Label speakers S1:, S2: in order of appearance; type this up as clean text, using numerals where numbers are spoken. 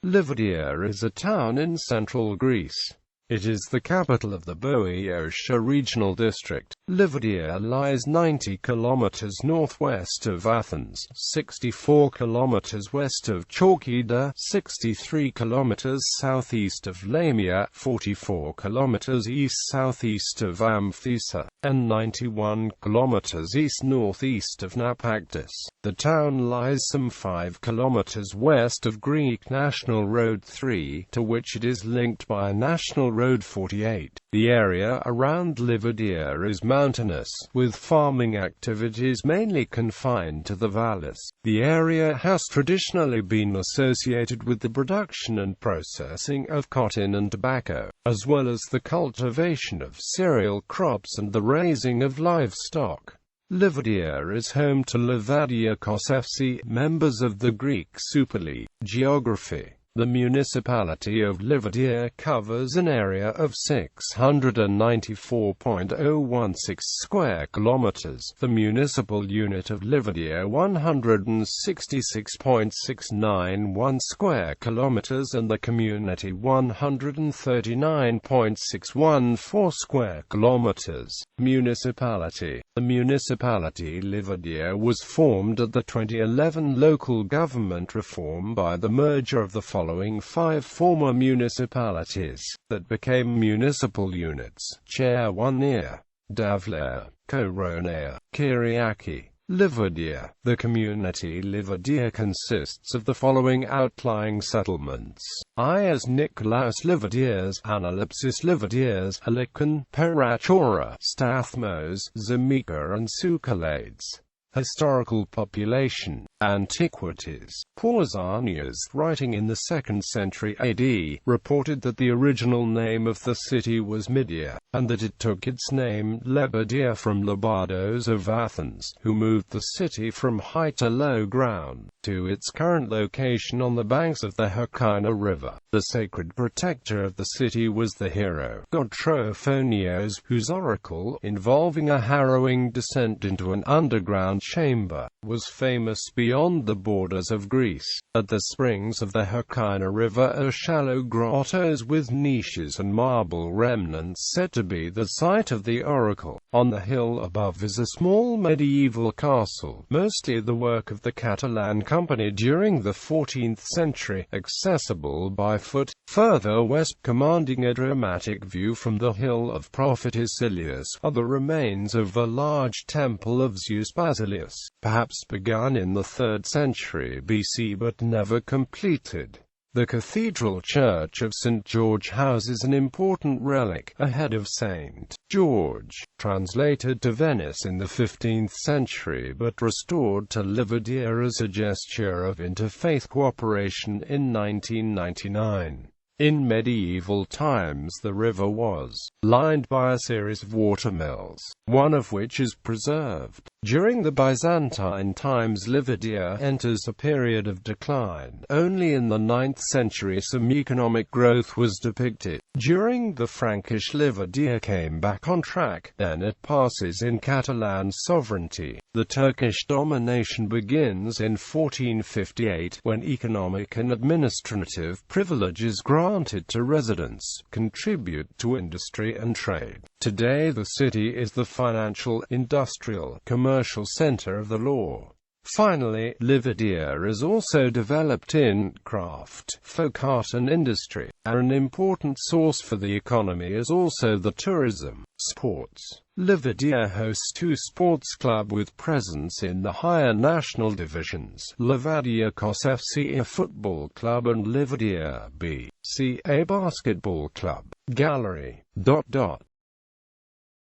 S1: Livadeia is a town in central Greece. It is the capital of the Boeotia regional district. Livadeia lies 90 kilometres northwest of Athens, 64 kilometres west of Chalkida, 63 kilometres southeast of Lamia, 44 kilometres east-southeast of Amfissa, and 91 kilometres east-northeast of Nafpaktos. The town lies some 5 kilometres west of Greek National Road 3, to which it is linked by National Road 48. The area around Livadeia is mountainous, with farming activities mainly confined to the valleys. The area has traditionally been associated with the production and processing of cotton and tobacco, as well as the cultivation of cereal crops and the raising of livestock. Livadeia is home to Lamia, members of the Greek Super League. Geography. The municipality of Livadeia covers an area of 694.016 square kilometers, the municipal unit of Livadeia 166.691 square kilometers, and the community 139.614 square kilometers. Municipality. The municipality Livadeia was formed at the 2011 local government reform by the merger of the following 5 former municipalities that became municipal units: Cherwounia, Davlea, Koroneia, Kyriaki, Livadeia. The community Livadeia consists of the following outlying settlements: Ias Nikolaos Livadeias, Analipsis Livadeias, Helikon, Perachora, Stathmos, Zemika and Soukalades. Historical population. Antiquities. Pausanias, writing in the 2nd century AD, reported that the original name of the city was Media, and that it took its name Livadeia from Labados of Athens, who moved the city from high to low ground, to its current location on the banks of the Chalkida River. The sacred protector of the city was the hero god Trophonios, whose oracle, involving a harrowing descent into an underground chamber, was famous beyond the borders of Greece. At the springs of the Chalkida River are shallow grottos with niches and marble remnants said to be the site of the oracle. On the hill above is a small medieval castle, mostly the work of the Catalan company during the 14th century, accessible by foot. Further west, commanding a dramatic view from the hill of Prophet Isilius, are the remains of a large temple of Zeus Basilius, perhaps begun in the 3rd century BC but never completed. The cathedral church of St. George houses an important relic, a head of St. George, translated to Venice in the 15th century but restored to Livadeia as a gesture of interfaith cooperation in 1999. In medieval times the river was lined by a series of watermills, one of which is preserved. During the Byzantine times Livadeia enters a period of decline. Only in the 9th century some economic growth was depicted. During the Frankish Livadeia came back on track, then it passes in Catalan sovereignty. The Turkish domination begins in 1458, when economic and administrative privileges granted to residents contribute to industry and trade. Today the city is the financial, industrial, commercial center of the law. Finally, Livadeia is also developed in craft, folk art and industry. An important source for the economy is also the tourism. Sports. Livadeia hosts 2 sports clubs with presence in the higher national divisions: Livadeia FC, a football club, and Livadeia BC, a basketball club. Gallery.